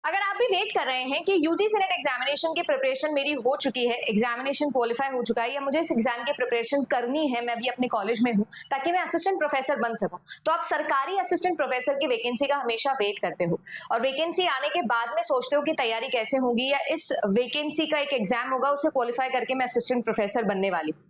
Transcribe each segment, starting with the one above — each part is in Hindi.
अगर आप भी वेट कर रहे हैं कि यूजीसी नेट एग्जामिनेशन की प्रिपरेशन मेरी हो चुकी है, एग्जामिनेशन क्वालिफाई हो चुका है या मुझे इस एग्जाम की प्रिपरेशन करनी है, मैं भी अपने कॉलेज में हूँ ताकि मैं असिस्टेंट प्रोफेसर बन सकूं, तो आप सरकारी असिस्टेंट प्रोफेसर की वैकेंसी का हमेशा वेट करते हो और वैकेंसी आने के बाद में सोचते हो कि तैयारी कैसे होगी या इस वैकेंसी का एक एग्जाम होगा, उसे क्वालिफाई करके मैं असिस्टेंट प्रोफेसर बनने वाली हूँ।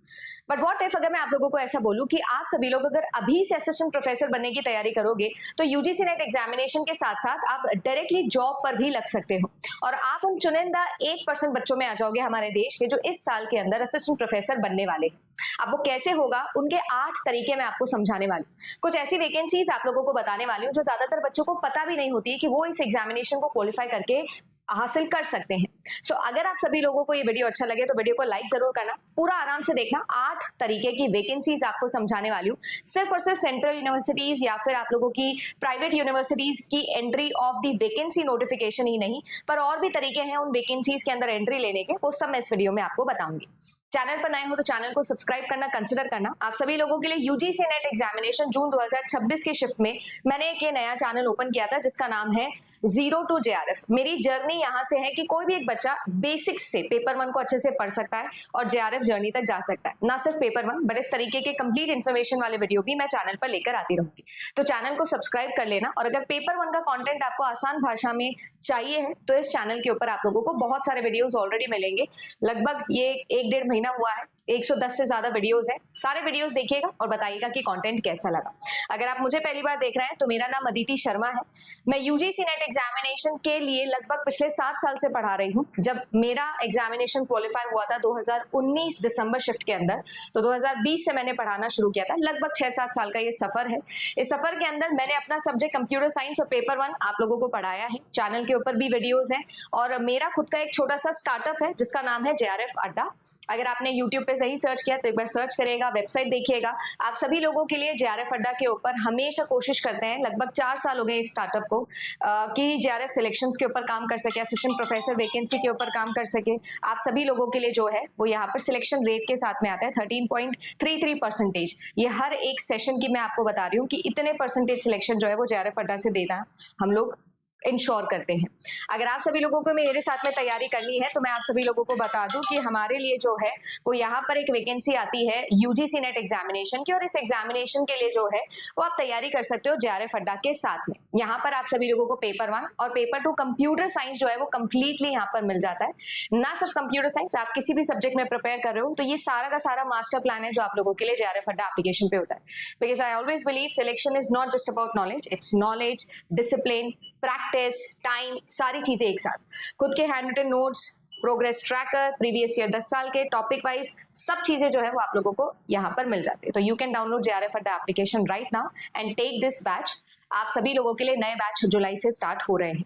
बट व्हाट इफ अगर मैं आप लोगों को ऐसा बोलूं कि आप सभी लोग अगर अभी से असिस्टेंट प्रोफेसर बनने की तैयारी करोगे तो यूजीसी नेट एग्जामिनेशन के साथ साथ आप डायरेक्टली जॉब पर भी लग सकते हो और आप उन चुनिंदा 1% बच्चों में आ जाओगे हमारे देश के जो इस साल के अंदर असिस्टेंट प्रोफेसर बनने वाले हैं। अब वो कैसे होगा, उनके 8 तरीके मैं आपको समझाने वाली हूँ। कुछ ऐसी वैकेंसीज आप लोगों को बताने वाली हूँ जो ज्यादातर बच्चों को पता भी नहीं होती है कि वो इस एग्जामिनेशन को क्वालिफाई करके हासिल कर सकते हैं। सो अगर आप सभी लोगों को ये वीडियो अच्छा लगे तो वीडियो को लाइक जरूर करना, पूरा आराम से देखना। 8 तरीके की वैकेंसीज आपको समझाने वाली हूँ, सिर्फ और सिर्फ सेंट्रल यूनिवर्सिटीज या फिर आप लोगों की प्राइवेट यूनिवर्सिटीज की entry of the vacancy notification ही नहीं, पर और भी तरीके हैं उन वैकेंसीज के अंदर एंट्री लेने के, वो सब मैं इस वीडियो में आपको बताऊंगी। चैनल पर नए हो तो चैनल को सब्सक्राइब करना कंसिडर करना। आप सभी लोगों के लिए यूजीसी नेट एग्जामिनेशन जून 2026 की शिफ्ट में मैंने एक नया चैनल ओपन किया था जिसका नाम है जीरो टू जेआरएफ। मेरी जर्नी यहाँ से है कि कोई भी एक बच्चा बेसिक्स से पेपर 1 को अच्छे से पढ़ सकता है और जेआरएफ जर्नी तक जा सकता है। ना सिर्फ पेपर 1 बट इस तरीके के कंप्लीट इन्फॉर्मेशन वाले वीडियो भी मैं चैनल पर लेकर आती रहूंगी, तो चैनल को सब्सक्राइब कर लेना। और अगर पेपर 1 का कंटेंट आपको आसान भाषा में चाहिए है तो इस चैनल के ऊपर आप लोगों को बहुत सारे वीडियोस ऑलरेडी मिलेंगे। लगभग ये 1-1.5 महीना हुआ है, 110 से ज्यादा वीडियोस हैं। सारे वीडियोस देखिएगा और बताइएगा कि कंटेंट कैसा लगा। अगर आप मुझे पहली बार देख रहे हैं तो मेरा नाम अदिति शर्मा है। मैं यूजीसी नेट एग्जामिनेशन के लिए लगभग पिछले 7 साल से पढ़ा रही हूँ। जब मेरा एग्जामिनेशन क्वालिफाई हुआ था 2019 दिसंबर शिफ्ट के अंदर, तो 2020 से मैंने पढ़ाना शुरू किया था। लगभग 6-7 साल का ये सफर है। इस सफर के अंदर मैंने अपना सब्जेक्ट कंप्यूटर साइंस और पेपर 1 आप लोगों को पढ़ाया है। चैनल के ऊपर भी वीडियोज हैं और मेरा खुद का एक छोटा सा स्टार्टअप है जिसका नाम है जेआरएफ अड्डा। अगर आपने यूट्यूब पे सही सर्च किया तो एक बार सर्च करेगा, वेबसाइट देखिएगा। आप सभी लोगों के लिए जेआरएफ अड्डा के ऊपर हमेशा कोशिश करते हैं, लगभग 4 साल हो गए इस स्टार्टअप को, कि जेआरएफ सिलेक्शंस के ऊपर काम कर सके, असिस्टेंट प्रोफेसर वैकेंसी के ऊपर काम कर सके। आप सभी लोगों के लिए जो है वो यहाँ पर सिलेक्शन रेट के साथ में आता है 13.33%। ये हर एक सेशन की मैं आपको बता रही हूँ कि इतने परसेंटेज सिलेक्शन जो है वो जेआरएफ अड्डा से देना हम लोग इंश्योर करते हैं। अगर आप सभी लोगों को मेरे साथ में तैयारी करनी है तो मैं आप सभी लोगों को बता दूं कि हमारे लिए जो है वो यहाँ पर एक वैकेंसी आती है यूजीसी नेट एग्जामिनेशन की, और इस एग्जामिनेशन के लिए जो है वो आप तैयारी कर सकते हो जेआरएफ अड्डा के साथ में। यहाँ पर आप सभी लोगों को पेपर 1 और पेपर 2 कंप्यूटर साइंस जो है वो कंप्लीटली यहाँ पर मिल जाता है। ना सिर्फ कंप्यूटर साइंस, आप किसी भी सब्जेक्ट में प्रिपेयर कर रहे हो तो ये सारा का सारा मास्टर प्लान है जो आप लोगों के लिए जेआरएफ अड्डा एप्लीकेशन पे होता है। Because I always believe selection is not just about knowledge, it's knowledge, discipline, practice, time, सारी चीजें एक साथ। खुद के hand written notes, progress tracker, previous year 10 साल के टॉपिक वाइज सब चीजें जो है वो आप लोगों को यहाँ पर मिल जाती है। तो you can download JRF Adda application right now and take this batch. आप सभी लोगों के लिए नए बैच जुलाई से स्टार्ट हो रहे हैं।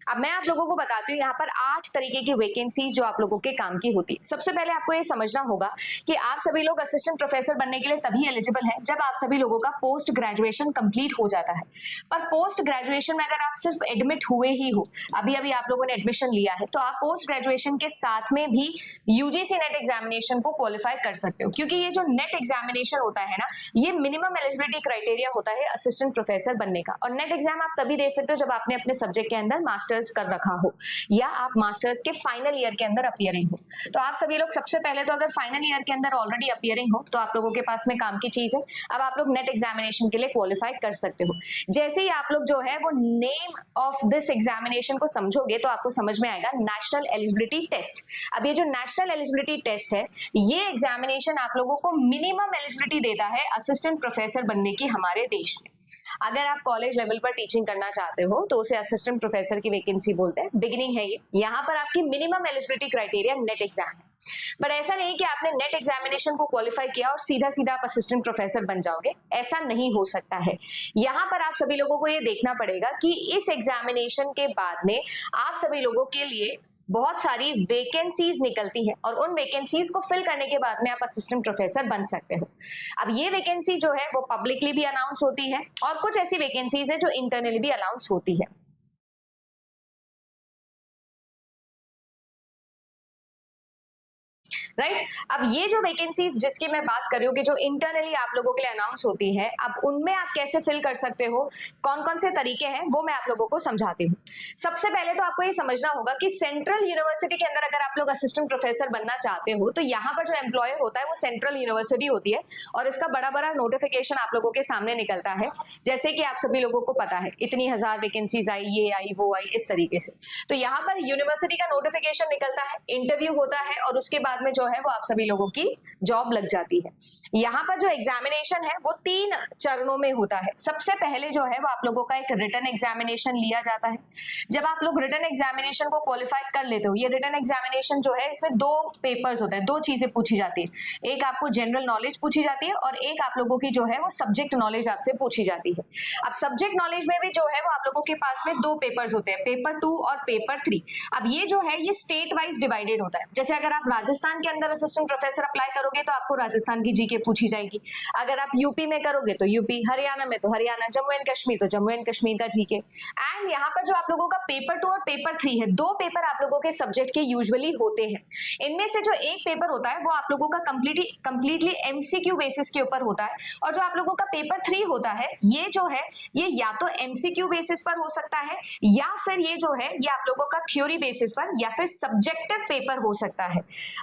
अब मैं आप लोगों को बताती हूँ यहाँ पर 8 तरीके की वैकेंसीज जो आप लोगों के काम की होती है। सबसे पहले आपको ये समझना होगा कि आप सभी लोग असिस्टेंट प्रोफेसर बनने के लिए तभी एलिजिबल है जब आप सभी लोगों का पोस्ट ग्रेजुएशन कंप्लीट हो जाता है। पर पोस्ट ग्रेजुएशन में अगर आप सिर्फ एडमिट हुए ही हो, अभी अभी आप लोगों ने एडमिशन लिया है, तो आप पोस्ट ग्रेजुएशन के साथ में भी यूजीसी नेट एग्जामिनेशन को क्वालिफाई कर सकते हो। क्योंकि ये जो नेट एग्जामिनेशन होता है ना, ये मिनिमम एलिजिबिलिटी क्राइटेरिया होता है असिस्टेंट प्रोफेसर बनने का। और नेट एग्जाम आप तभी दे सकते हो जब आपने अपने सब्जेक्ट के अंदर मास्टर्स कर रखा हो या आप मास्टर्स के फाइनल ईयर के अंदर अपीयरिंग हो। तो आप सभी लोग सबसे पहले तो अगर फाइनल ईयर के अंदर ऑलरेडी अपीयरिंग हो तो आप लोगों के पास में काम की चीज है। अब आप लोग नेट एग्जामिनेशन के लिए क्वालिफाई कर सकते हो। जैसे ही आप लोग जो है वो नेम ऑफ दिस एग्जामिनेशन को समझोगे तो आपको समझ में आएगा नेशनल एलिजिबिलिटी टेस्ट। अब ये जो नेशनल एलिजिबिलिटी टेस्ट है, ये एग्जामिनेशन आप लोगों को मिनिमम एलिजिबिलिटी देता है असिस्टेंट प्रोफेसर बनने की हमारे देश में। अगर आप कॉलेज लेवल पर टीचिंग करना चाहते हो तो उसे असिस्टेंट प्रोफेसर की वैकेंसी बोलते हैं। बिगिनिंग है ये। यहाँ पर आपकी minimum eligibility criteria net exam है। बट ऐसा नहीं कि आपने नेट एग्जामिनेशन को क्वालिफाई किया और सीधा सीधा आप असिस्टेंट प्रोफेसर बन जाओगे, ऐसा नहीं हो सकता है। यहाँ पर आप सभी लोगों को ये देखना पड़ेगा कि इस एग्जामिनेशन के बाद में आप सभी लोगों के लिए बहुत सारी वैकेंसीज निकलती है और उन वैकेंसीज को फिल करने के बाद में आप असिस्टेंट प्रोफेसर बन सकते हो। अब ये वैकेंसी जो है वो पब्लिकली भी अनाउंस होती है और कुछ ऐसी वैकेंसीज है जो इंटरनली भी अनाउंस होती है। राइट। अब ये जो वैकेंसीज जिसकी मैं बात कर रही हूँ कि जो इंटरनली आप लोगों के लिए अनाउंस होती है, अब उनमें आप कैसे फिल कर सकते हो, कौन कौन से तरीके हैं, वो मैं आप लोगों को समझाती हूँ। सबसे पहले तो आपको ये समझना होगा कि सेंट्रल यूनिवर्सिटी के अंदर अगर आप लोग असिस्टेंट प्रोफेसर बनना चाहते हो तो यहाँ पर जो एम्प्लॉयर होता है वो सेंट्रल यूनिवर्सिटी होती है और इसका बड़ा बड़ा नोटिफिकेशन आप लोगों के सामने निकलता है। जैसे कि आप सभी लोगों को पता है इतनी 1000 वैकेंसीज आई, ये आई, वो आई, इस तरीके से। तो यहाँ पर यूनिवर्सिटी का नोटिफिकेशन निकलता है, इंटरव्यू होता है और उसके बाद में जो है वो आप सभी लोगों की जॉब लग जाती है। यहाँ पर जो एग्जामिनेशन है वो 3 चरणों में होता है। सबसे पहले जो है वो आप लोगों का एक रिटन एग्जामिनेशन लिया जाता है। जब आप लोग रिटन एग्जामिनेशन को क्वालिफाई कर लेते हो, ये रिटन एग्जामिनेशन जो है इसमें 2 पेपर्स होते हैं, 2 चीजें पूछी जाती है। एक आपको जनरल नॉलेज पूछी जाती है और एक आप लोगों की जो है वो सब्जेक्ट नॉलेज आपसे पूछी जाती है। अब सब्जेक्ट नॉलेज में भी जो है वो आप लोगों के पास में 2 पेपर्स होते हैं, पेपर 2 और पेपर 3। अब ये जो है ये स्टेट वाइज डिवाइडेड होता है। जैसे अगर आप राजस्थान के अंदर असिस्टेंट प्रोफेसर अप्लाई करोगे तो आपको राजस्थान की जीके पूछी जाएगी। अगर आप यूपी में करोगे तो यूपी, हरियाणा में तो हरियाणा, जम्मू एंड कश्मीर तो जम्मू एंड कश्मीर का जीके। एंड यहाँ पर जो आप लोगों का पेपर 2 और पेपर 3 है, 2 पेपर आप लोगों के सब्जेक्ट के यूजुअली होते हैं। इनमें से जो एक पेपर होता है वो आप लोगों का कंप्लीटली एमसीक्यू बेसिस के ऊपर होता है और जो आप लोगों का पेपर 3 होता है ये जो है ये या तो एमसीक्यू बेसिस पर हो सकता है या फिर ये जो है ये आप लोगों का थ्योरी बेसिस पर या फिर सब्जेक्टिव पेपर हो सकता है।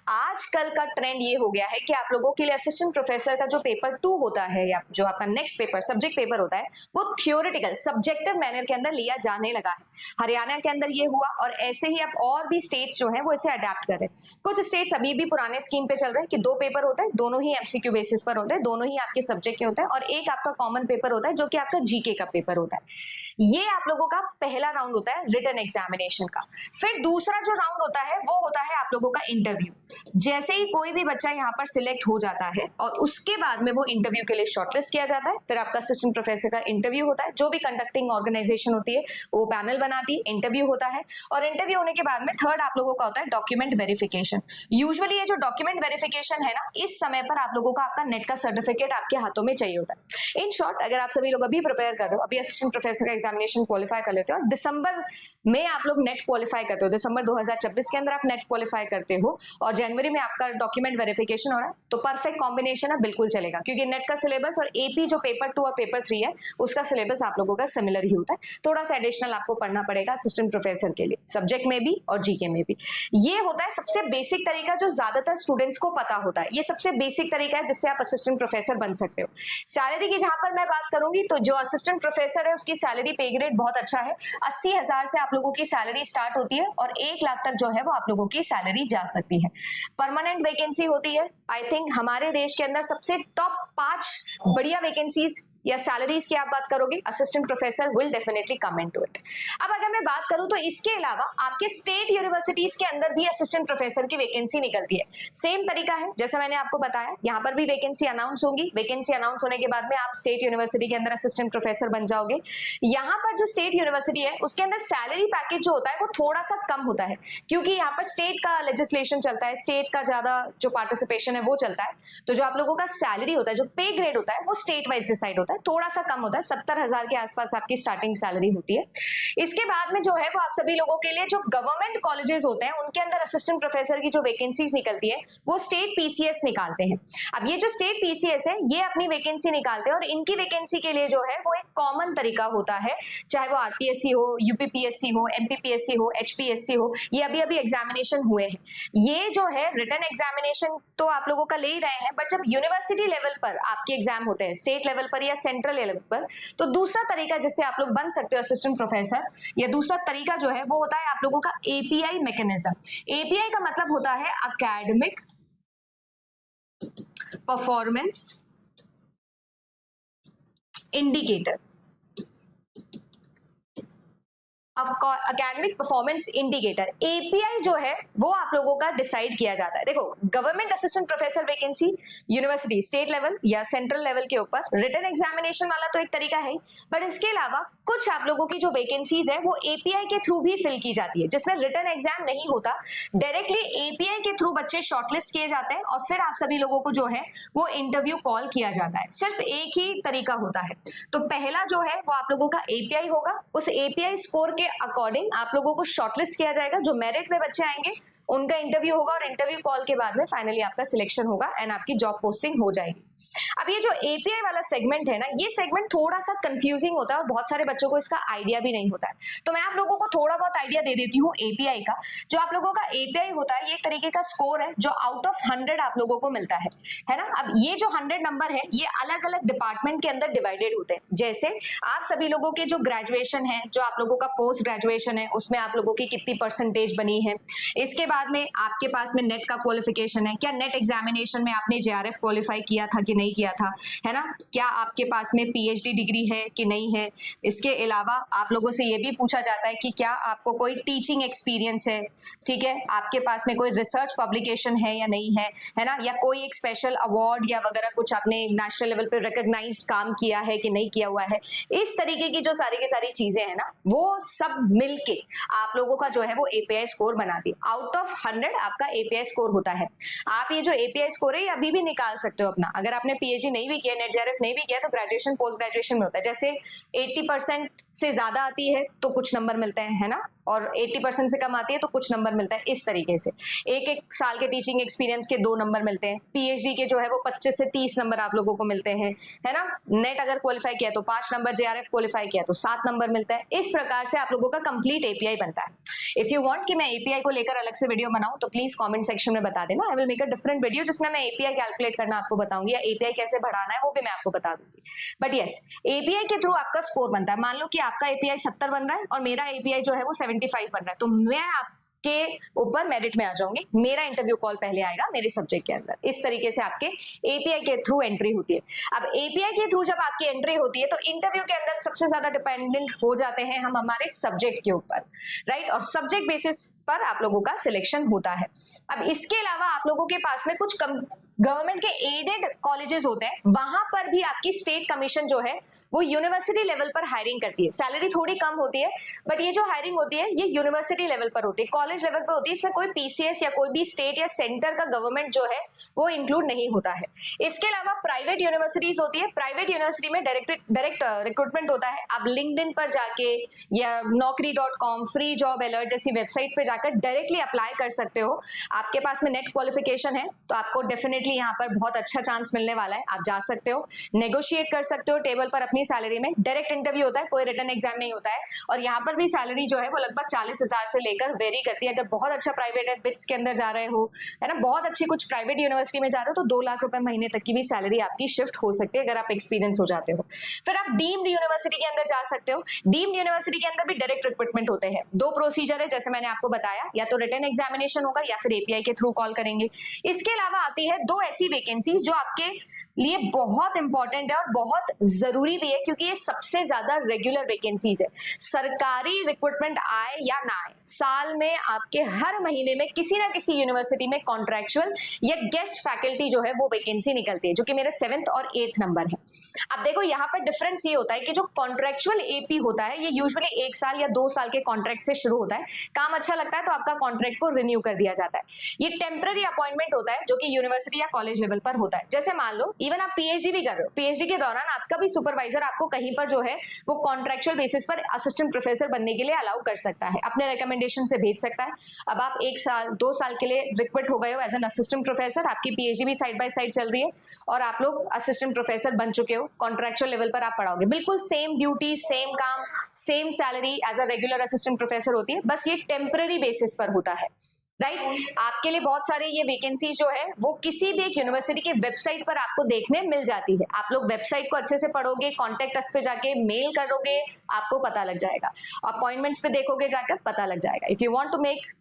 आजकल का ट्रेंड ये हो गया है कि आप लोगों के लिए असिस्टेंट प्रोफेसर का जो पेपर 2 होता है या जो आपका नेक्स्ट पेपर सब्जेक्ट पेपर होता है वो थ्योरेटिकल सब्जेक्टिव मैनर के अंदर लिया जाने लगा है। हरियाणा के अंदर ये हुआ और ऐसे ही अब और भी स्टेट्स जो है वो इसे अडेप्ट कर रहे हैं। कुछ स्टेट्स अभी भी पुराने स्कीम पे चल रहे हैं कि 2 पेपर होते हैं, दोनों ही एमसीक्यू बेसिस पर होते हैं, दोनों ही आपके सब्जेक्ट के होते हैं और एक आपका कॉमन पेपर होता है जो कि आपका जीके का पेपर होता है। ये आप लोगों का पहला राउंड होता है रिटन एग्जामिनेशन का। फिर दूसरा जो राउंड होता है वो होता है आप लोगों का इंटरव्यू। जैसे ही कोई भी बच्चा यहाँ पर सिलेक्ट हो जाता है और उसके बाद में वो इंटरव्यू के लिए शॉर्टलिस्ट किया जाता है, फिर आपका असिस्टेंट प्रोफेसर का इंटरव्यू होता है। जो भी कंडक्टिंग ऑर्गेनाइजेशन होती है वो पैनल बनाती है, इंटरव्यू होता है और इंटरव्यू होने के बाद में थर्ड आप लोगों का होता है डॉक्यूमेंट वेरिफिकेशन। यूजुअली ये जो डॉक्यूमेंट वेरिफिकेशन है ना, इस समय पर आप लोगों का आपका नेट का सर्टिफिकेट आपके हाथों में चाहिए होता है। इन शॉर्ट अगर आप सभी लोग अभी प्रिपेयर कर रहे हो, अभी असिस्टेंट प्रोफेसर का एग्जामिनेशन क्वालिफाई कर लेते हो और दिसंबर में आप लोग नेट क्वालिफाई करते हो, दिसंबर 2024 के अंदर आप नेट क्वालिफाई करते हो और जनवरी में आपका डॉक्यूमेंट वेरिफिकेशन हो रहा है, तो परफेक्ट कॉम्बिनेशन है, बिल्कुल चलेगा। क्योंकि नेट का सिलेबस और एपी जो पेपर 2 और पेपर 3 है उसका सिलेबस आप लोगों का सिमिलर ही होता है। थोड़ा सा एडिशनल आपको पढ़ना पड़ेगा असिस्टेंट प्रोफेसर के लिए, सब्जेक्ट में भी और जीके में भी। ये होता है सबसे बेसिक तरीका जो ज्यादातर स्टूडेंट्स को पता होता है। ये सबसे बेसिक तरीका है जिससे आप असिस्टेंट प्रोफेसर बन सकते हो। सैलरी की जहां पर मैं बात करूंगी तो जो असिस्टेंट प्रोफेसर है उसकी सैलरी पे ग्रेड बहुत अच्छा है। 80,000 से आप लोगों की सैलरी स्टार्ट होती है और 1 लाख तक जो है वो आप लोगों की सैलरी जा सकती है। परमानेंट वैकेंसी होती है। आई थिंक हमारे देश के अंदर सबसे टॉप 5 बढ़िया वैकेंसीज या सैलरीज की आप बात करोगे, assistant professor will definitely come into it. अब अगर मैं बात करूं तो इसके अलावा आपके स्टेट यूनिवर्सिटीज के अंदर भी असिस्टेंट प्रोफेसर की वैकेंसी निकलती है। सेम तरीका है जैसे मैंने आपको बताया, यहाँ पर भी वैकेंसी अनाउंस होगी। वैकेंसी अनाउंस होने के बाद में आप स्टेट यूनिवर्सिटी के अंदर असिस्टेंट प्रोफेसर बन जाओगे। यहाँ पर जो स्टेट यूनिवर्सिटी है उसके अंदर सैलरी पैकेज जो होता है वो थोड़ा सा कम होता है, क्योंकि यहाँ पर स्टेट का लेजिस्लेशन चलता है, स्टेट का ज्यादा जो पार्टिसिपेशन है वो चलता है। तो जो आप लोगों का सैलरी होता है, जो पे ग्रेड होता है, वो स्टेट वाइज डिसाइड होता है, थोड़ा सा कम होता है। 70,000 के आसपास आपकी स्टार्टिंग सैलरी होती है। इसके बाद में जो है वो आप सभी लोगों के लिए जो गवर्नमेंट कॉलेजेस होते हैं उनके अंदर असिस्टेंट प्रोफेसर की जो वैकेंसीज निकलती है वो स्टेट पीसीएस निकालते हैं। अब ये जो स्टेट पीसीएस है ये अपनी वैकेंसी निकालते हैं और इनकी वैकेंसी के लिए जो है वो एक कॉमन तरीका होता है, चाहे वो आरपीएससी हो, यूपीपीएससी हो, एमपीपीएससी हो, एचपीएससी हो, ये अभी अभी एग्जामिनेशन हुए हैं। ये जो है रिटन एग्जामिनेशन तो आप लोगों का ले ही रहे हैं, बट जब यूनिवर्सिटी लेवल पर आपके एग्जाम होते हैं, स्टेट लेवल पर या सेंट्रल लेवल पर, तो दूसरा तरीका जिससे आप लोग बन सकते हो असिस्टेंट प्रोफेसर, या दूसरा तरीका जो है वो होता है आप लोगों का एपीआई मैकेनिज्म। एपीआई का मतलब होता है academic performance indicator. Academic performance indicator, API जो है वो आप लोगों का डिसाइड किया जाता है। देखो, government assistant professor vacancy university state level या सेंट्रल लेवल के ऊपर रिटन एग्जामिनेशन वाला तो एक तरीका है, बट इसके अलावा कुछ आप लोगों की जो वैकेंसीज है वो एपीआई के थ्रू भी फिल की जाती है, जिसमें रिटन एग्जाम नहीं होता, डायरेक्टली एपीआई के थ्रू बच्चे शॉर्टलिस्ट किए जाते हैं और फिर आप सभी लोगों को जो है वो इंटरव्यू कॉल किया जाता है। सिर्फ एक ही तरीका होता है। तो पहला जो है वो आप लोगों का एपीआई होगा। उस एपीआई स्कोर के के अकॉर्डिंग आप लोगों को शॉर्टलिस्ट किया जाएगा। जो मेरिट में बच्चे आएंगे उनका इंटरव्यू होगा और इंटरव्यू कॉल के बाद में फाइनली आपका सिलेक्शन होगा एंड आपकी जॉब पोस्टिंग हो जाएगी। अब ये जो एपीआई वाला सेगमेंट है ना, ये सेगमेंट थोड़ा सा कंफ्यूजिंग होता है और बहुत सारे बच्चों को इसका आइडिया भी नहीं होता है। तो मैं आप लोगों को थोड़ा बहुत आइडिया दे देती हूँ एपीआई का। जो आप लोगों का एपीआई होता है, ये एक तरीके का स्कोर है जो आउट ऑफ 100 आप लोगों को मिलता है ना। अब ये जो 100 नंबर है, ये अलग अलग डिपार्टमेंट के अंदर डिवाइडेड होते हैं। जैसे आप सभी लोगों के जो ग्रेजुएशन है, जो आप लोगों का पोस्ट ग्रेजुएशन है, उसमें आप लोगों की कितनी परसेंटेज बनी है। इसके बाद में आपके पास में नेट का क्वालिफिकेशन है, क्या नेट एग्जामिनेशन में आपने जेआरएफ क्वालिफाई किया था कि नहीं किया था, है ना। क्या आपके पास में पीएचडी डिग्री है कि नहीं है। इसके अलावा आप लोगों से ये भी पूछा जाता है कि क्या आपको कोई टीचिंग एक्सपीरियंस है, ठीक है, आपके पास में कोई रिसर्च पब्लिकेशन है या नहीं है ना, या कोई एक स्पेशल अवार्ड या वगैरह कुछ आपने नेशनल लेवल पे रिकॉग्नाइज्ड काम किया है कि नहीं किया हुआ है। इस तरीके की जो सारी की सारी चीजें हैं ना, वो सब मिलके आप लोगों का जो है वो एपीआई स्कोर बनाती है। आउट ऑफ 100 आपका एपीआई स्कोर होता है। आप ये जो एपीआई स्कोर है, ये अभी भी निकाल सकते हो अपना। अगर आपने पीएचडी नहीं भी किया, नेट जेआरएफ नहीं भी किया, तो ग्रेजुएशन पोस्ट ग्रेजुएशन में होता है। जैसे 80% से ज्यादा आती है तो कुछ नंबर मिलते हैं, है ना, और 80% से कम आती है तो कुछ नंबर मिलता है। इस तरीके से एक साल के टीचिंग एक्सपीरियंस के 2 नंबर मिलते हैं। पीएचडी के जो है वो 25 से 30 नंबर आप लोगों को मिलते हैं, है ना। नेट अगर क्वालिफाई किया तो 5 नंबर, जेआरएफ क्वालिफाई किया तो 7 नंबर मिलता है। इस प्रकार से आप लोगों का कंप्लीट एपीआई बनता है। इफ यू वांट कि मैं एपीआई को लेकर अलग से वीडियो बनाऊं तो प्लीज कमेंट सेक्शन में बता देना। I will make a different video जिसमें मैं एपीआई कैलकुलेट करना आपको बताऊंगी, या एपीआई कैसे बढ़ाना है वो भी मैं आपको बता दूंगी। बट यस, एपीआई के थ्रू आपका स्कोर बनता है। मान लो कि आपका एपीआई 70 बन रहा है और मेरा एपीआई जो है वो 75 बन रहा है, तो मैं आपके ऊपर मेरिट में आ जाऊंगी। मेरा इंटरव्यू कॉल पहले आएगा मेरे सब्जेक्ट के अंदर। इस तरीके से आपके एपीआई के थ्रू एंट्री होती है। अब एपीआई के थ्रू जब आपकी एंट्री होती है तो इंटरव्यू के अंदर सबसे ज्यादा डिपेंडेंट हो जाते हैं हम हमारे सब्जेक्ट के ऊपर, राइट, और सब्जेक्ट बेसिस पर आप लोगों का सिलेक्शन होता है। अब इसके अलावा आप लोगों के पास में कुछ गवर्नमेंट के एडेड कॉलेजेस होते हैं, वहां पर भी आपकी स्टेट कमीशन जो है वो यूनिवर्सिटी लेवल पर हायरिंग करती है। सैलरी थोड़ी कम होती है, बट ये जो हायरिंग होती है ये यूनिवर्सिटी लेवल पर होती है, कॉलेज लेवल पर होती है। इसमें कोई पीसीएस या कोई भी स्टेट या सेंटर का गवर्नमेंट जो है वो इंक्लूड नहीं होता है। इसके अलावा प्राइवेट यूनिवर्सिटीज होती है। प्राइवेट यूनिवर्सिटी में डायरेक्ट रिक्रूटमेंट होता है। आप लिंक्डइन पर जाके या naukri.com, फ्री जॉब अलर्ट जैसी वेबसाइट्स पे जाकर डायरेक्टली अप्लाई कर सकते हो। आपके पास में नेट क्वालिफिकेशन है तो आपको डेफिनेटली यहाँ पर बहुत अच्छा चांस मिलने वाला है। आप जा सकते हो, नेगोशिएट कर सकते हो टेबल पर अपनी सैलरी में। डायरेक्ट इंटरव्यू होता है, कोई रिटन एग्जाम नहीं होता है। और यहाँ पर भी सैलरी जो है वो लगभग 40,000 से लेकर वेरी करती है। अगर बहुत अच्छा प्राइवेट है, बिट्स के अंदर जा रहे हो, है ना, बहुत अच्छी कुछ प्राइवेट यूनिवर्सिटी में जा रहे हो, तो 2 लाख रुपए महीने तक की भी सैलरी आपकी शिफ्ट हो सकती है अगर आप एक्सपीरियंस हो जाते हो। फिर आप डीम्ड यूनिवर्सिटी के अंदर जा सकते हो। डीम्ड यूनिवर्सिटी के अंदर भी डायरेक्ट रिक्रूटमेंट होते हैं। 2 प्रोसीजर है जैसे मैंने आपको बताया, या तो रिटन एग्जामिनेशन होगा या फिर एपीआई के थ्रू कॉल करेंगे। इसके अलावा आती है 2 ऐसी वैकेंसीज जो आपके लिए बहुत इंपॉर्टेंट है और बहुत जरूरी भी है, क्योंकि ये सबसे ज्यादा रेगुलर वैकेंसीज है। सरकारी रिक्रूटमेंट आए या ना आए, साल में आपके हर महीने में किसी ना किसी यूनिवर्सिटी में कॉन्ट्रैक्चुअल या गेस्ट फैकल्टी जो है वो वैकेंसी निकलती है, जो कि मेरे 7th और 8th नंबर है। अब देखो यहाँ पर डिफरेंस ये होता है कि जो कॉन्ट्रैक्चुअल एपी होता है ये यूजुअली 1 साल या 2 साल के कॉन्ट्रैक्ट से शुरू होता है। काम अच्छा लगता है तो आपका कॉन्ट्रैक्ट को रिन्यू कर दिया जाता है। ये टेम्पररी अपॉइंटमेंट होता है जो कि यूनिवर्सिटी या कॉलेज लेवल पर होता है। जैसे मान लो इवन आप पीएचडी भी कर रहे हो, पीएचडी के दौरान आपका भी सुपरवाइजर आपको कहीं पर जो है वो कॉन्ट्रैक्चुअल बेसिस पर असिस्टेंट प्रोफेसर बनने के लिए अलाउ कर सकता है, अपने रिकमेंडेशन से भेज सकता है। अब आप 1 साल 2 साल के लिए रिक्रूट हो गए हो एज एन असिस्टेंट प्रोफेसर, आपकी पीएचडी भी साइड बाय साइड चल रही है और आप लोग असिस्टेंट प्रोफेसर बन चुके हो, कॉन्ट्रैक्चुअल लेवल पर आप पढ़ाओगे, बिल्कुल सेम ड्यूटी, सेम काम, same salary as a regular assistant professor होती है, बस ये टेम्पररी बेसिस पर होता है, राइट। आपके लिए बहुत सारे ये वैकेंसी जो है वो किसी भी एक यूनिवर्सिटी के वेबसाइट पर आपको देखने मिल जाती है। आप लोग वेबसाइट को अच्छे से पढ़ोगे, कॉन्टेक्ट अस पे जाके मेल करोगे, आपको पता लग जाएगा। अपॉइंटमेंट्स पे देखोगे जाकर पता लग जाएगा। If you want to make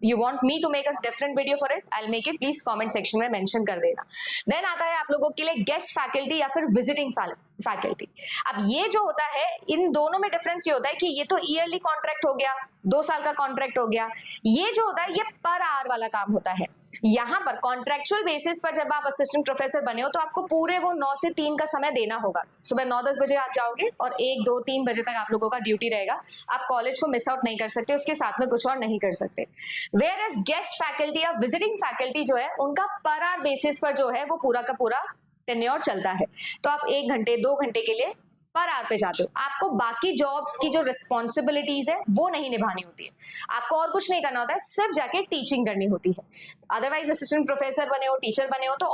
you want me to make a different video for it, I'll make it, please comment section में mention कर देना। Then आता है आप लोगों के लिए गेस्ट फैकल्टी या फिर विजिटिंग फैकल्टी। अब ये जो होता है इन दोनों में डिफरेंस ये होता है कि ये तो ईयरली कॉन्ट्रैक्ट हो गया, 2 साल का कॉन्ट्रैक्ट हो गया। ये जो होता है ये पर आवर वाला काम होता है। यहाँ पर कॉन्ट्रैक्चुअल बेसिस पर जब आप असिस्टेंट प्रोफेसर बने हो तो आपको पूरे वो 9 से 3 का समय देना होगा। सुबह 9-10 बजे आप जाओगे और 1, 2, 3 बजे तक आप लोगों का ड्यूटी रहेगा। आप कॉलेज को मिस आउट नहीं कर सकते, उसके साथ में कुछ और नहीं कर सकते। वेयर एज गेस्ट फैकल्टी या विजिटिंग फैकल्टी जो है उनका पर आवर बेसिस पर जो है वो पूरा का पूरा टेन्योर चलता है। तो आप 1 घंटे 2 घंटे के लिए पर आवर पे जाते हो, आपको बाकी जॉब्स की जो रिस्पॉन्सिबिलिटीज है वो नहीं निभानी होती है, आपको और कुछ नहीं करना होता है, सिर्फ जाके टीचिंग करनी होती है। अदरवाइज असिस्टेंट प्रोफेसर बने हो, टीचर बने हो, तो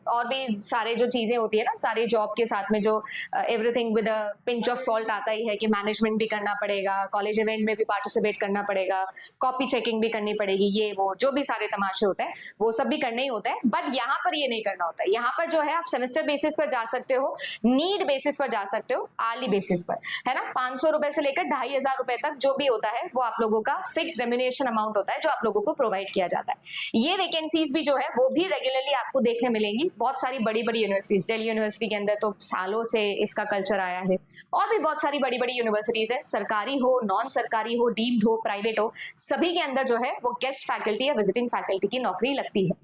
और भी सारे जो चीजें होती है ना, सारे जॉब के साथ में जो everything with a pinch of salt आता ही है कि मैनेजमेंट भी करना पड़ेगा, कॉलेज इवेंट में भी पार्टिसिपेट करना पड़ेगा, कॉपी चेकिंग भी करनी पड़ेगी, ये वो जो भी सारे तमाशे होते हैं वो सब भी करना ही होता है। बट यहाँ पर ये नहीं करना होता है, यहाँ पर जो है आप सेमेस्टर बेसिस पर जा सकते हो, नीड बेसिस पर जा सकते हो, आर्ली बेसिस पर, है ना। 500 रुपए से लेकर 2500 रुपए तक जो भी होता है वो आप लोगों का फिक्स रेम्युनरेशन अमाउंट होता है जो आप लोगों को प्रोवाइड किया जाता है। ये वैकेंसीज भी जो है वो भी रेगुलरली आपको देखने मिलेंगी, बहुत सारी बड़ी बड़ी यूनिवर्सिटीज, दिल्ली यूनिवर्सिटी के अंदर तो सालों से इसका कल्चर आया है, और भी बहुत सारी बड़ी बड़ी यूनिवर्सिटीज है, सरकारी हो, नॉन सरकारी हो, डीम्ड हो, प्राइवेट हो, सभी के अंदर जो है वो गेस्ट फैकल्टी या विजिटिंग फैकल्टी की नौकरी लगती है।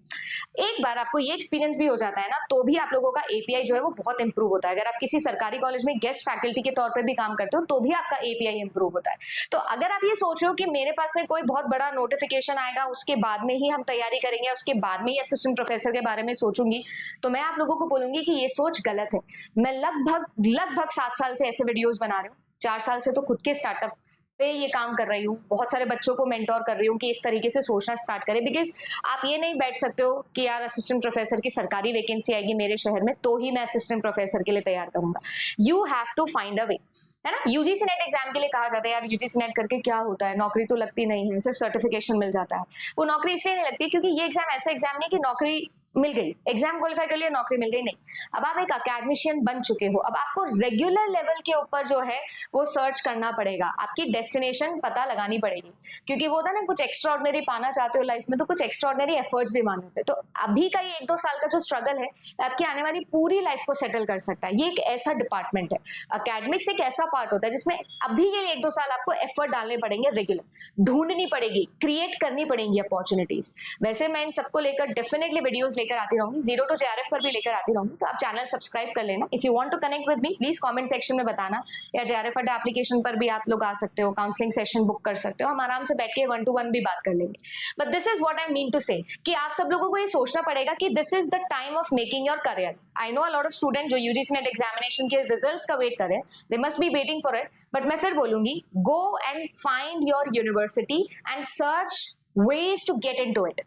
एक बार आपको ये एक्सपीरियंस भी हो जाता है ना, तो भी आप लोगों का एपीआई जो है वो बहुत इंप्रूव होता है। अगर आप किसी सरकारी कॉलेज में गेस्ट फैकल्टी के तौर पर भी काम करते हो तो भी आपका एपीआई इंप्रूव होता है। तो अगर आप ये सोच रहे हो कि मेरे पास में कोई बहुत बड़ा नोटिफिकेशन आएगा, उसके बाद में ही हम तैयारी करेंगे, उसके बाद में ही असिस्टेंट प्रोफेसर के बारे में सोचूंगी, तो मैं आप लोगों को बोलूंगी कि ये सोच गलत है। मैं लगभग 7 साल से ऐसे वीडियोस बना रही हूँ, 4 साल से तो खुद के स्टार्टअप पे ये काम कर रही हूँ, बहुत सारे बच्चों को मेंटोर कर रही हूँ कि इस तरीके से सोचना स्टार्ट करें। बिकॉज आप ये नहीं बैठ सकते हो कि यार असिस्टेंट प्रोफेसर की सरकारी वैकेंसी आएगी मेरे शहर में तो ही मैं असिस्टेंट प्रोफेसर के लिए तैयार करूंगा। You have to find a way, है ना। यूजीसी नेट एग्जाम के लिए कहा जाता है यार यूजीसी नेट करके क्या होता है, नौकरी तो लगती नहीं है, सिर्फ सर्टिफिकेशन मिल जाता है। वो नौकरी इसलिए नहीं लगती क्योंकि ये एग्जाम ऐसा एग्जाम नहीं कि नौकरी मिल गई, एग्जाम क्वालिफाई कर लिया नौकरी मिल गई, नहीं। अब आप एक अकेडमिशियन बन चुके हो, अब आपको रेगुलर लेवल के ऊपर जो है वो सर्च करना पड़ेगा, आपकी डेस्टिनेशन पता लगानी पड़ेगी, क्योंकि वो होता है ना, कुछ एक्स्ट्राऑर्डिनरी पाना चाहते हो लाइफ में तो कुछ एक्स्ट्राऑर्डिनरी एफर्ट्स भी मानने होते हैं। तो अभी का ये 1-2 साल का जो स्ट्रगल है आपकी आने वाली पूरी लाइफ को सेटल कर सकता है। ये एक ऐसा डिपार्टमेंट है, अकेडमिक्स एक ऐसा पार्ट होता है जिसमें अभी के लिए 1-2 साल आपको एफर्ट डालने पड़ेंगे, रेगुलर ढूंढनी पड़ेगी, क्रिएट करनी पड़ेंगी अपॉर्चुनिटीज। वैसे मैं इन सबको लेकर डेफिनेटली वीडियोस लेकर आती रहूंगी, 0 to JRF पर भी लेकर आती रहूंगी, तो आप चैनल सब्सक्राइब कर लेना। If you want to connect with me please comment section में बताना, या JRF अड्डा एप्लीकेशन पर भी आप लोग आ सकते हो, काउंसलिंग सेशन बुक कर सकते हो, हम आराम से बैठ के 1-to-1 भी बात कर लेंगे। But this is what I mean to say कि आप सब लोगों को ये सोचना पड़ेगा कि this is the time of making your career. I know a lot of student जो यूजीसी नेट एग्जामिनेशन के रिजल्ट्स का वेट कर रहे हैं, they must be waiting for it, but मैं फिर बोलूंगी go and find your university and search ways to get into it,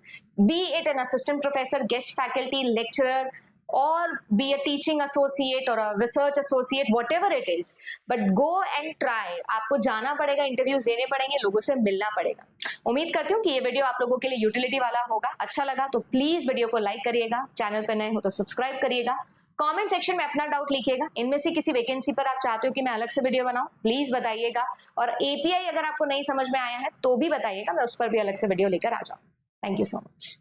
be it an assistant professor, guest faculty, lecturer, or be a teaching associate or a research associate, whatever it is, but go and try। आपको जाना पड़ेगा, इंटरव्यूज देने पड़ेंगे, लोगों से मिलना पड़ेगा। उम्मीद करती हूँ कि ये वीडियो आप लोगों के लिए यूटिलिटी वाला होगा। अच्छा लगा तो प्लीज वीडियो को लाइक करिएगा, चैनल पर नए हो तो सब्सक्राइब करिएगा, कमेंट सेक्शन में अपना डाउट लिखिएगा, इनमें से किसी वैकेंसी पर आप चाहते हो कि मैं अलग से वीडियो बनाऊं प्लीज बताइएगा, और एपीआई अगर आपको नहीं समझ में आया है तो भी बताइएगा, मैं उस पर भी अलग से वीडियो लेकर आ जाऊं। Thank you so much.